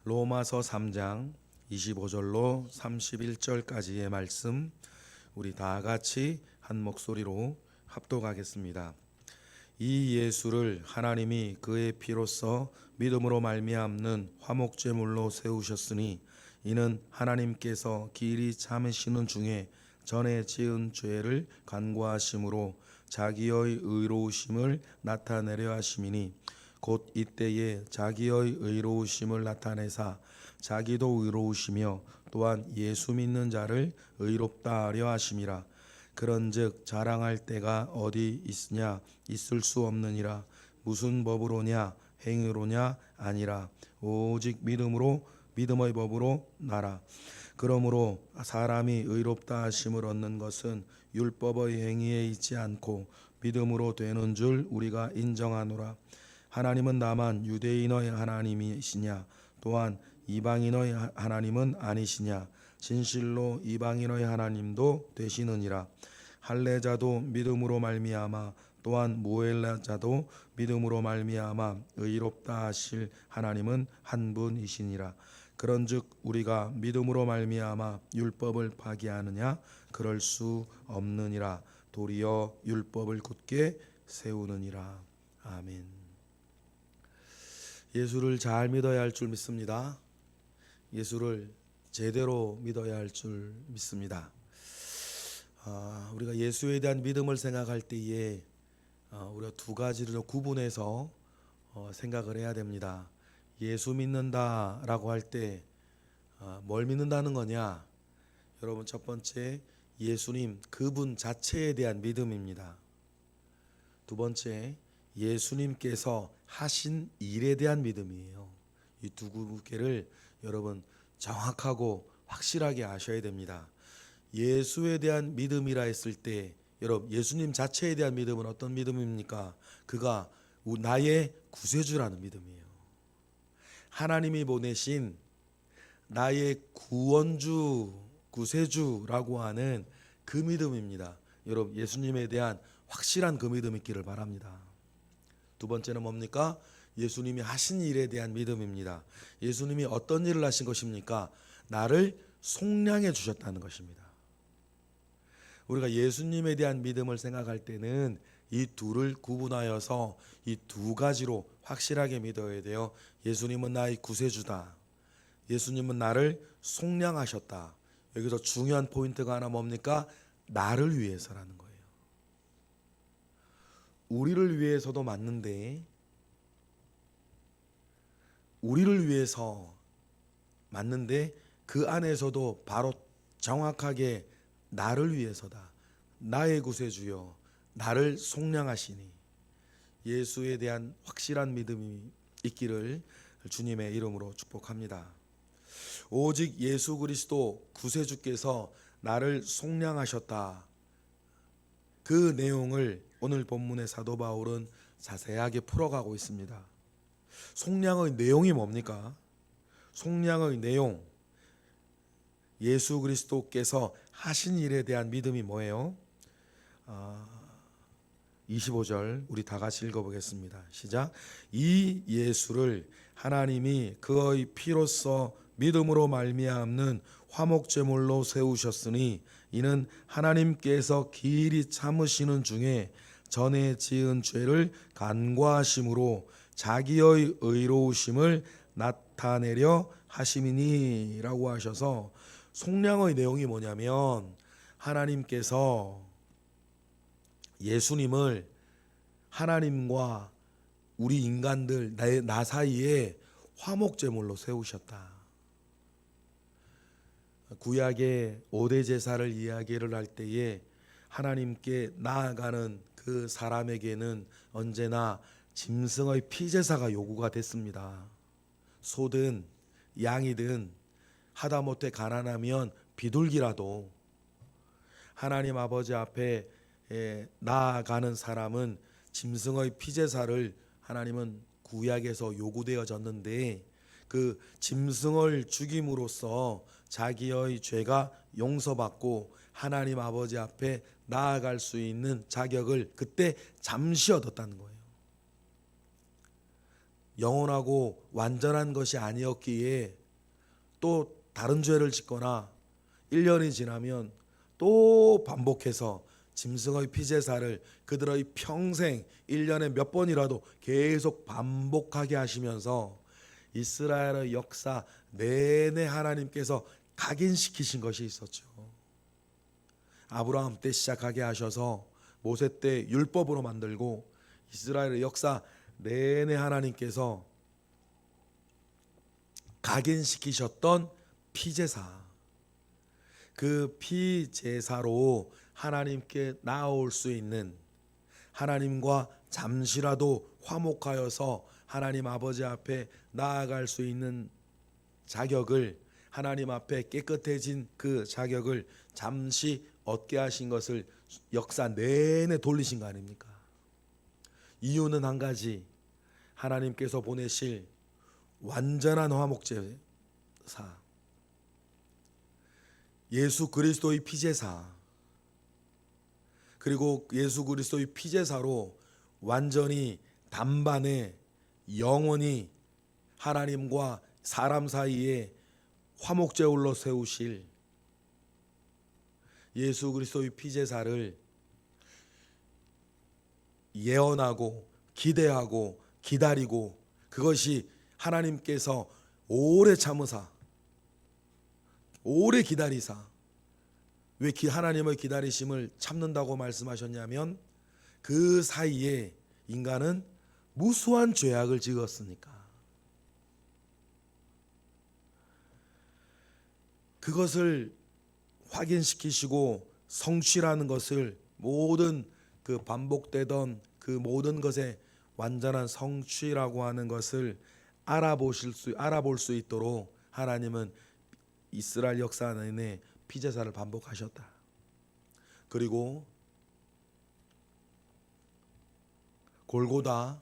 로마서 3장 25절로 31절까지의 말씀 우리 다 같이 한 목소리로 합독하겠습니다. 이 예수를 하나님이 그의 피로써 믿음으로 말미암는 화목제물로 세우셨으니 이는 하나님께서 길이 참으시는 중에 전에 지은 죄를 간구하심으로 자기의 의로우심을 나타내려 하심이니 곧 이때에 자기의 의로우심을 나타내사 자기도 의로우시며 또한 예수 믿는 자를 의롭다 하려 하심이라. 그런즉 자랑할 때가 어디 있으냐? 있을 수 없느니라. 무슨 법으로냐? 행위로냐? 아니라 오직 믿음의 법으로 나라. 그러므로 사람이 의롭다 하심을 얻는 것은 율법의 행위에 있지 않고 믿음으로 되는 줄 우리가 인정하노라. 하나님은 다만 유대인의 하나님이시냐? 또한 이방인의 하나님은 아니시냐? 진실로 이방인의 하나님도 되시느니라. 할례자도 믿음으로 말미암아 또한 무할례자도 믿음으로 말미암아 의롭다 하실 하나님은 한 분이시니라. 그런즉 우리가 믿음으로 말미암아 율법을 파기하느냐? 그럴 수 없느니라. 도리어 율법을 굳게 세우느니라. 아멘. 예수를 잘 믿어야 할 줄 믿습니다. 예수를 제대로 믿어야 할 줄 믿습니다. 우리가 예수에 대한 믿음을 생각할 때에 우리가 두 가지를 구분해서 생각을 해야 됩니다. 예수 믿는다라고 할 때 뭘 믿는다는 거냐? 여러분, 첫 번째 예수님 그분 자체에 대한 믿음입니다. 두 번째 예수님께서 하신 일에 대한 믿음이에요. 이 두 개를 여러분 정확하고 확실하게 아셔야 됩니다. 예수에 대한 믿음이라 했을 때 여러분, 예수님 자체에 대한 믿음은 어떤 믿음입니까? 그가 나의 구세주라는 믿음이에요. 하나님이 보내신 나의 구원주, 구세주라고 하는 그 믿음입니다. 여러분, 예수님에 대한 확실한 그 믿음 있기를 바랍니다. 두 번째는 뭡니까? 예수님이 하신 일에 대한 믿음입니다. 예수님이 어떤 일을 하신 것입니까? 나를 속량해 주셨다는 것입니다. 우리가 예수님에 대한 믿음을 생각할 때는 이 둘을 구분하여서 이 두 가지로 확실하게 믿어야 돼요. 예수님은 나의 구세주다. 예수님은 나를 속량하셨다. 여기서 중요한 포인트가 하나 뭡니까? 나를 위해서라는 거예요. 우리를 위해서도 맞는데, 우리를 위해서 맞는데 그 안에서도 바로 정확하게 나를 위해서다. 나의 구세주여, 나를 속량하시니. 예수에 대한 확실한 믿음이 있기를 주님의 이름으로 축복합니다. 오직 예수 그리스도 구세주께서 나를 속량하셨다. 그 내용을 오늘 본문의 사도 바울은 자세하게 풀어가고 있습니다. 속량의 내용이 뭡니까? 속량의 내용, 예수 그리스도께서 하신 일에 대한 믿음이 뭐예요? 25절 우리 다 같이 읽어보겠습니다. 시작. 이 예수를 하나님이 그의 피로써 믿음으로 말미암는 화목제물로 세우셨으니 이는 하나님께서 길이 참으시는 중에 전에 지은 죄를 간구하심으로 자기의 의로우심을 나타내려 하심이니 라고 하셔서, 속량의 내용이 뭐냐면 하나님께서 예수님을 하나님과 우리 인간들 나 사이에 화목제물로 세우셨다. 구약의 5대 제사를 이야기를 할 때에 하나님께 나아가는 그 사람에게는 언제나 짐승의 피제사가 요구가 됐습니다. 소든 양이든 하다못해 가난하면 비둘기라도 하나님 아버지 앞에 나아가는 사람은 짐승의 피제사를 하나님은 구약에서 요구되어졌는데, 그 짐승을 죽임으로써 자기의 죄가 용서받고 하나님 아버지 앞에 나아갈 수 있는 자격을 그때 잠시 얻었다는 거예요. 영원하고 완전한 것이 아니었기에 또 다른 죄를 짓거나 1년이 지나면 또 반복해서 짐승의 피제사를 그들의 평생 1년에 몇 번이라도 계속 반복하게 하시면서 이스라엘의 역사 내내 하나님께서 각인시키신 것이 있었죠. 아브라함 때 시작하게 하셔서 모세 때 율법으로 만들고 이스라엘의 역사 내내 하나님께서 각인시키셨던 피제사, 그 피제사로 하나님께 나아올 수 있는, 하나님과 잠시라도 화목하여서 하나님 아버지 앞에 나아갈 수 있는 자격을, 하나님 앞에 깨끗해진 그 자격을 잠시 얻게 하신 것을 역사 내내 돌리신 거 아닙니까? 이유는 한 가지, 하나님께서 보내실 완전한 화목제사, 예수 그리스도의 피제사, 그리고 예수 그리스도의 피제사로 완전히 단번에 영원히 하나님과 사람 사이에 화목제물로 세우실 예수 그리스도의 피제사를 예언하고 기대하고 기다리고, 그것이 하나님께서 오래 참으사 오래 기다리사, 왜 하나님의 기다리심을 참는다고 말씀하셨냐면 그 사이에 인간은 무수한 죄악을 지었으니까. 그것을 확인시키시고 성취라는 것을, 모든 그 반복되던 그 모든 것의 완전한 성취라고 하는 것을 알아볼 수 있도록 하나님은 이스라엘 역사 내내 피제사를 반복하셨다. 그리고 골고다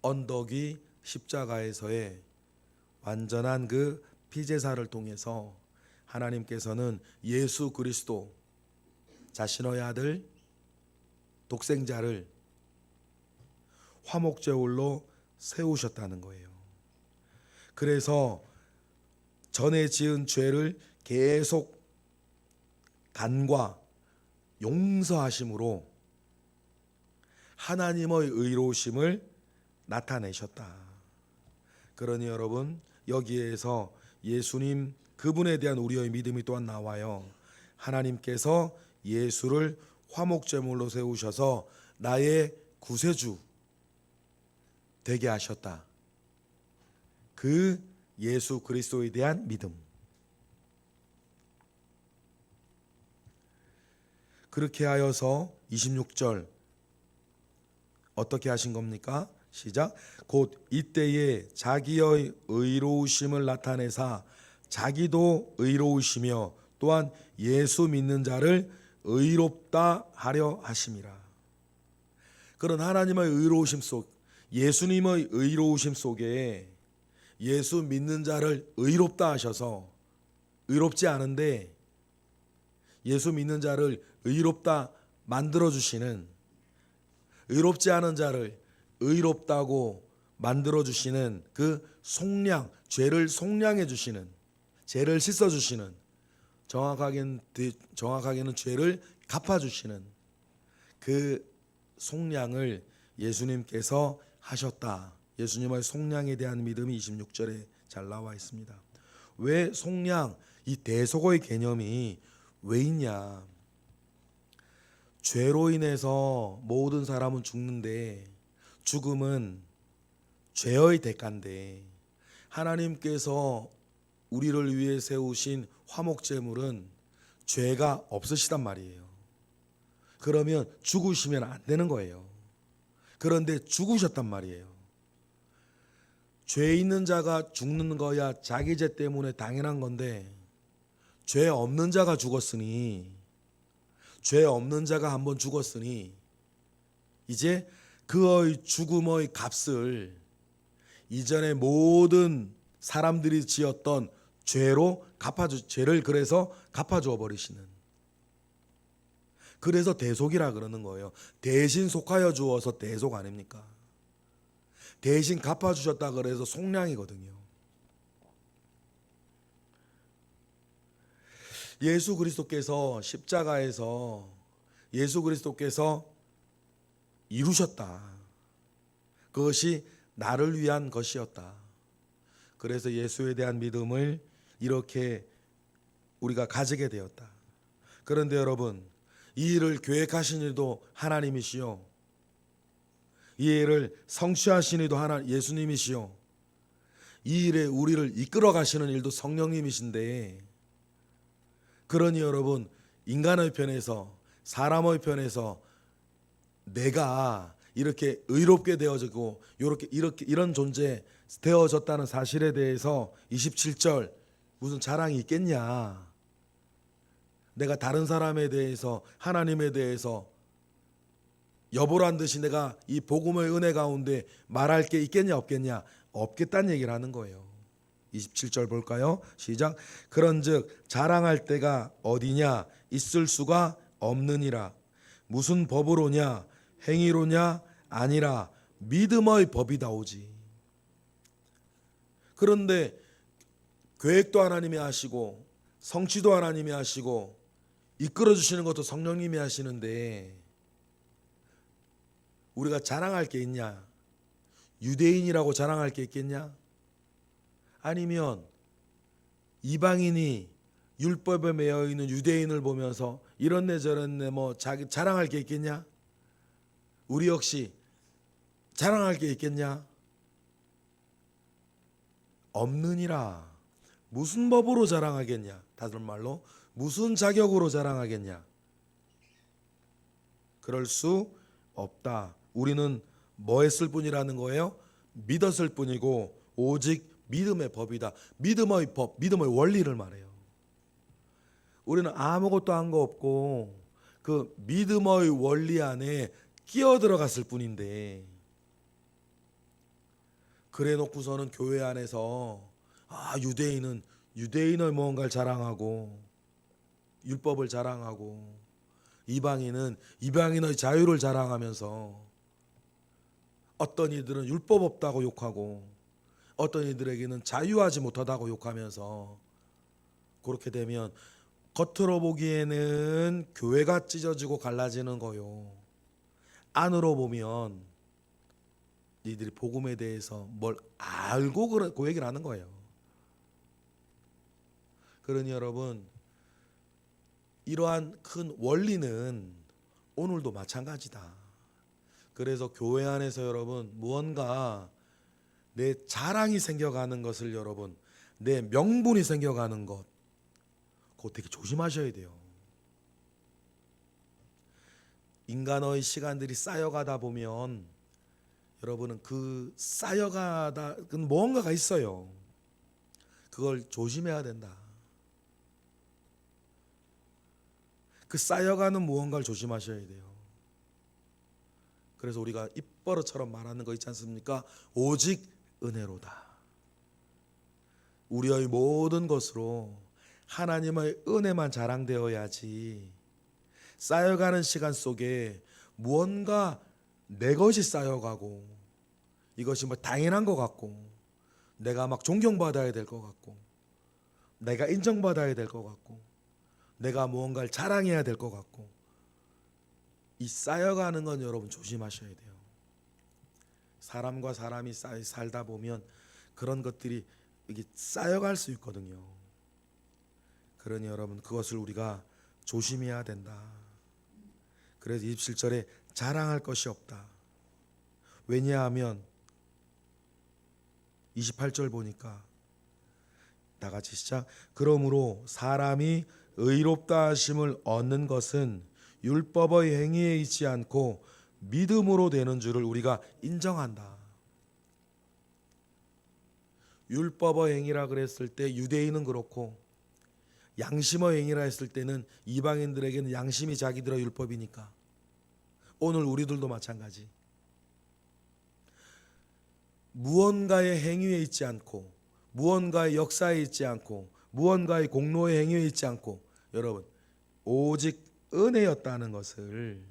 언덕이 십자가에서의 완전한 그 피제사를 통해서 하나님께서는 예수 그리스도 자신의 아들 독생자를 화목제물로 세우셨다는 거예요. 그래서 전에 지은 죄를 계속 간과 용서하심으로 하나님의 의로우심을 나타내셨다. 그러니 여러분, 여기에서 예수님 그분에 대한 우리의 믿음이 또한 나와요. 하나님께서 예수를 화목제물로 세우셔서 나의 구세주 되게 하셨다. 그 예수 그리스도에 대한 믿음. 그렇게 하여서 26절 어떻게 하신 겁니까? 시작. 곧 이때에 자기의 의로우심을 나타내사 자기도 의로우시며 또한 예수 믿는 자를 의롭다 하려 하심이라. 그런 하나님의 의로우심 속, 예수님의 의로우심 속에 예수 믿는 자를 의롭다 하셔서, 의롭지 않은데 예수 믿는 자를 의롭다 만들어주시는, 의롭지 않은 자를 의롭다고 만들어주시는 그 속량, 죄를 속량해 주시는, 죄를 씻어주시는, 정확하게는 죄를 갚아주시는 그 속량을 예수님께서 하셨다. 예수님의 속량에 대한 믿음이 26절에 잘 나와 있습니다. 왜 속량, 이 대속의 개념이 왜 있냐? 죄로 인해서 모든 사람은 죽는데, 죽음은 죄의 대가인데, 하나님께서 우리를 위해 세우신 화목제물은 죄가 없으시단 말이에요. 그러면 죽으시면 안 되는 거예요. 그런데 죽으셨단 말이에요. 죄 있는 자가 죽는 거야 자기 죄 때문에 당연한 건데, 죄 없는 자가 죽었으니, 죄 없는 자가 한번 죽었으니 이제 그의 죽음의 값을 이전에 모든 사람들이 지었던 죄를 그래서 갚아주어 버리시는, 그래서 대속이라 그러는 거예요. 대신 속하여 주어서 대속 아닙니까? 대신 갚아주셨다 그래서 속량이거든요. 예수 그리스도께서 십자가에서 예수 그리스도께서 이루셨다. 그것이 나를 위한 것이었다. 그래서 예수에 대한 믿음을 이렇게 우리가 가지게 되었다. 그런데 여러분, 이 일을 계획하신 이도 하나님이시요, 이 일을 성취하신 이도 예수님이시요, 이 일에 우리를 이끌어 가시는 일도 성령님이신데, 그러니 여러분, 인간의 편에서, 사람의 편에서 내가 이렇게 의롭게 되어지고 이런 존재 되어졌다는 사실에 대해서 27절 무슨 자랑이 있겠냐? 내가 다른 사람에 대해서, 하나님에 대해서 여보란 듯이 내가 이 복음의 은혜 가운데 말할 게 있겠냐 없겠냐? 없겠다는 얘기를 하는 거예요. 27절 볼까요? 시작. 그런즉 자랑할 때가 어디냐? 있을 수가 없느니라. 무슨 법으로냐? 행위로냐? 아니라 믿음의 법이다오지. 그런데 계획도 하나님이 하시고 성취도 하나님이 하시고 이끌어 주시는 것도 성령님이 하시는데 우리가 자랑할 게 있냐? 유대인이라고 자랑할 게 있겠냐? 아니면 이방인이 율법에 매여 있는 유대인을 보면서 이런네 저런네 뭐 자기 자랑할 게 있겠냐? 우리 역시 자랑할 게 있겠냐? 없느니라. 무슨 법으로 자랑하겠냐? 다른 말로 무슨 자격으로 자랑하겠냐? 그럴 수 없다. 우리는 뭐 했을 뿐이라는 거예요? 믿었을 뿐이고 오직 믿음의 법이다. 믿음의 법, 믿음의 원리를 말해요. 우리는 아무것도 한 거 없고 그 믿음의 원리 안에 끼어 들어갔을 뿐인데, 그래 놓고서는 교회 안에서 유대인은 유대인의 무언가를 자랑하고 율법을 자랑하고 이방인은 이방인의 자유를 자랑하면서 어떤 이들은 율법 없다고 욕하고 어떤 이들에게는 자유하지 못하다고 욕하면서, 그렇게 되면 겉으로 보기에는 교회가 찢어지고 갈라지는 거요. 안으로 보면 니들이 복음에 대해서 뭘 알고 그 얘기를 하는 거예요. 그러니 여러분, 이러한 큰 원리는 오늘도 마찬가지다. 그래서 교회 안에서 여러분 무언가 내 자랑이 생겨가는 것을, 여러분 내 명분이 생겨가는 것, 그거 되게 조심하셔야 돼요. 인간의 시간들이 쌓여가다 보면 여러분은 그 쌓여가다 무언가가 있어요. 그걸 조심해야 된다. 그 쌓여가는 무언가를 조심하셔야 돼요. 그래서 우리가 입버릇처럼 말하는 거 있지 않습니까? 오직 은혜로다. 우리의 모든 것으로 하나님의 은혜만 자랑되어야지, 쌓여가는 시간 속에 무언가 내 것이 쌓여가고 이것이 뭐 당연한 것 같고 내가 막 존경받아야 될 것 같고 내가 인정받아야 될 것 같고 내가 무언가를 자랑해야 될 것 같고, 이 쌓여가는 건 여러분 조심하셔야 돼요. 사람과 사람이 살다 보면 그런 것들이 이게 쌓여갈 수 있거든요. 그러니 여러분 그것을 우리가 조심해야 된다. 그래서 27절에 자랑할 것이 없다. 왜냐하면 28절 보니까 다 같이 시작. 그러므로 사람이 의롭다 하심을 얻는 것은 율법의 행위에 있지 않고 믿음으로 되는 줄을 우리가 인정한다. 율법의 행위라 그랬을 때 유대인은 그렇고 양심의 행위라 했을 때는 이방인들에게는 양심이 자기들의 율법이니까, 오늘 우리들도 마찬가지. 무언가의 행위에 있지 않고 무언가의 역사에 있지 않고 무언가의 공로의 행위에 있지 않고 여러분 오직 은혜였다는 것을,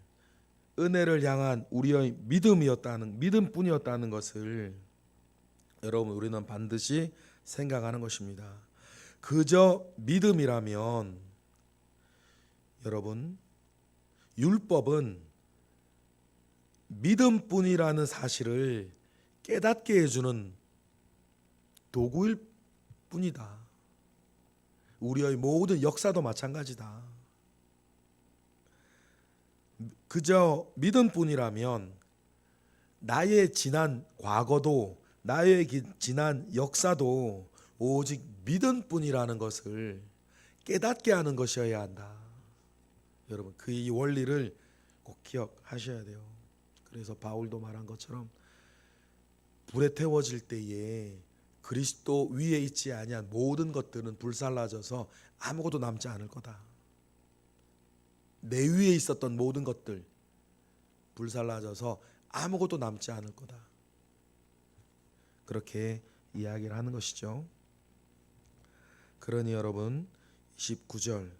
은혜를 향한 우리의 믿음뿐이었다는 것을 여러분 우리는 반드시 생각하는 것입니다. 그저 믿음이라면 여러분 율법은 믿음뿐이라는 사실을 깨닫게 해주는 도구일 뿐이다. 우리의 모든 역사도 마찬가지다. 그저 믿음뿐이라면 나의 지난 과거도 나의 지난 역사도 오직 믿음뿐이라는 것을 깨닫게 하는 것이어야 한다. 여러분 그 이 원리를 꼭 기억하셔야 돼요. 그래서 바울도 말한 것처럼 불에 태워질 때에 그리스도 위에 있지 아니한 모든 것들은 불살라져서 아무것도 남지 않을 거다. 내 위에 있었던 모든 것들 불살라져서 아무것도 남지 않을 거다. 그렇게 이야기를 하는 것이죠. 그러니 여러분 19절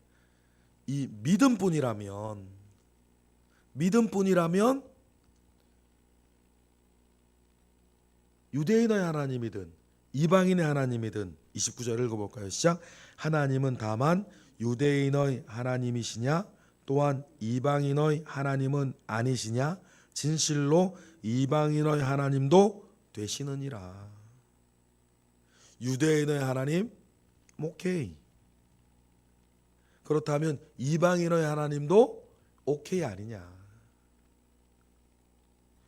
이 믿음뿐이라면 유대인의 하나님이든 이방인의 하나님이든 29절 읽어볼까요? 시작. 하나님은 다만 유대인의 하나님이시냐 또한 이방인의 하나님은 아니시냐 진실로 이방인의 하나님도 되시느니라. 유대인의 하나님 오케이. 그렇다면 이방인의 하나님도 오케이 아니냐.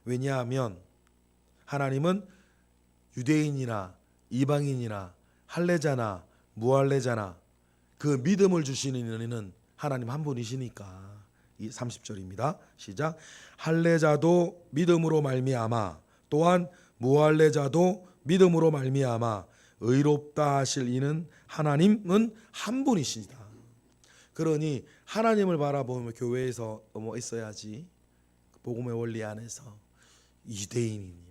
왜냐하면 하나님은 유대인이나 이방인이나 할례자나 무할례자나 그 믿음을 주시는 이는 하나님 한 분이시니까. 이 30절입니다. 시작. 할례자도 믿음으로 말미암아 또한 무할례자도 믿음으로 말미암아 의롭다 하실 이는 하나님은 한 분이시다. 그러니 하나님을 바라보며 교회에서 있어야지. 복음의 원리 안에서 유대인이니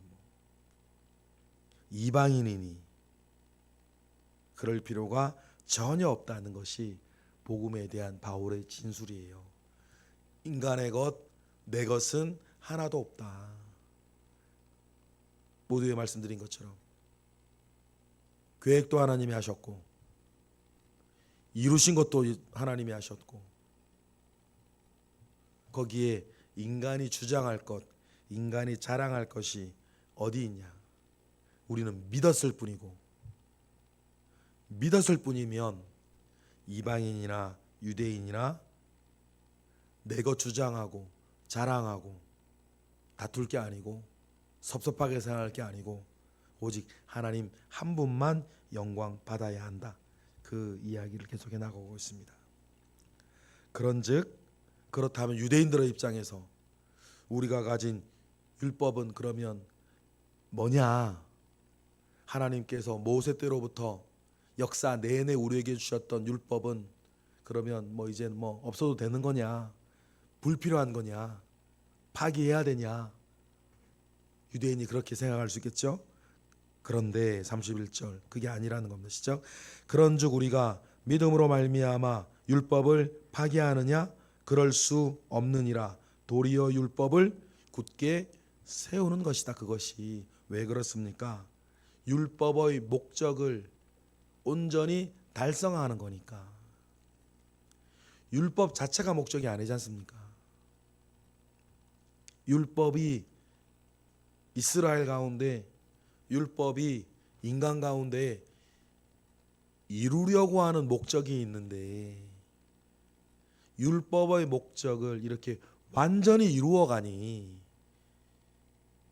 이방인이니 그럴 필요가 전혀 없다는 것이 복음에 대한 바울의 진술이에요. 인간의 것, 내 것은 하나도 없다. 모두에 말씀드린 것처럼 계획도 하나님이 하셨고 이루신 것도 하나님이 하셨고 거기에 인간이 주장할 것, 인간이 자랑할 것이 어디 있냐. 우리는 믿었을 뿐이고 믿었을 뿐이면 이방인이나 유대인이나 내 것 주장하고 자랑하고 다툴 게 아니고 섭섭하게 생각할 게 아니고 오직 하나님 한 분만 영광 받아야 한다. 그 이야기를 계속해 나가고 있습니다. 그런즉 그렇다면 유대인들의 입장에서 우리가 가진 율법은 그러면 뭐냐? 하나님께서 모세 때로부터 역사 내내 우리에게 주셨던 율법은 그러면 이제 없어도 되는 거냐? 불필요한 거냐? 파기해야 되냐? 유대인이 그렇게 생각할 수 있겠죠? 그런데 31절 그게 아니라는 겁니다. 시작. 그런즉 우리가 믿음으로 말미암아 율법을 파기하느냐? 그럴 수 없느니라. 도리어 율법을 굳게 세우는 것이다. 그것이 왜 그렇습니까? 율법의 목적을 온전히 달성하는 거니까. 율법 자체가 목적이 아니지 않습니까? 율법이 이스라엘 가운데 율법이 인간 가운데 이루려고 하는 목적이 있는데 율법의 목적을 이렇게 완전히 이루어가니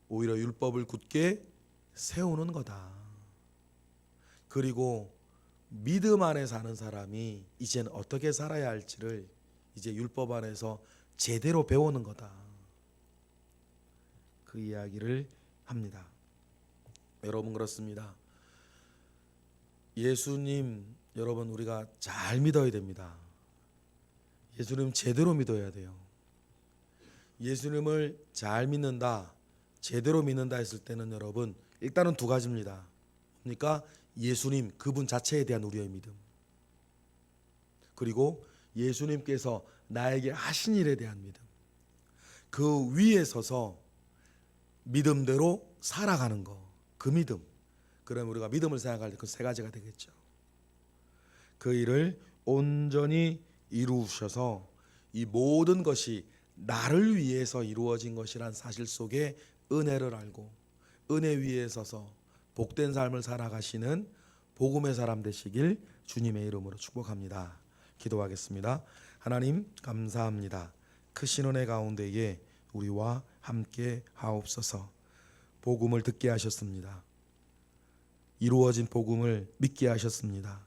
오히려 율법을 굳게 세우는 거다. 그리고 믿음 안에 사는 사람이 이제는 어떻게 살아야 할지를 이제 율법 안에서 제대로 배우는 거다. 그 이야기를 합니다. 여러분 그렇습니다. 예수님 여러분 우리가 잘 믿어야 됩니다. 예수님 제대로 믿어야 돼요. 예수님을 잘 믿는다, 제대로 믿는다 했을 때는 여러분 일단은 두 가지입니다. 그러니까 예수님 그분 자체에 대한 우리의 믿음, 그리고 예수님께서 나에게 하신 일에 대한 믿음. 그 위에 서서 믿음대로 살아가는 거, 그 믿음. 그러면 우리가 믿음을 생각할 때 그 세 가지가 되겠죠. 그 일을 온전히 이루셔서 이 모든 것이 나를 위해서 이루어진 것이란 사실 속에 은혜를 알고 은혜 위에 서서 복된 삶을 살아가시는 복음의 사람 되시길 주님의 이름으로 축복합니다. 기도하겠습니다. 하나님 감사합니다. 크신 은혜 가운데에 우리와 함께 하옵소서. 복음을 듣게 하셨습니다. 이루어진 복음을 믿게 하셨습니다.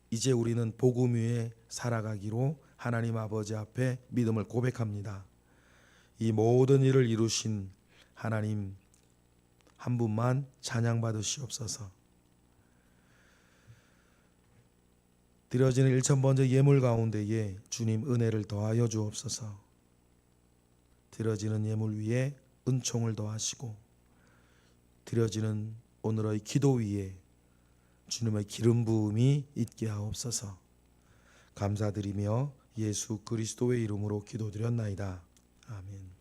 이제 우리는 복음 위에 살아가기로 하나님 아버지 앞에 믿음을 고백합니다. 이 모든 일을 이루신 하나님 한 분만 찬양 받으시옵소서. 드려지는 1000번째 예물 가운데에 주님 은혜를 더하여 주옵소서. 드려지는 예물 위에 은총을 더하시고 드려지는 오늘의 기도 위에 주님의 기름 부음이 있게 하옵소서. 감사드리며 예수 그리스도의 이름으로 기도드렸나이다. 아멘.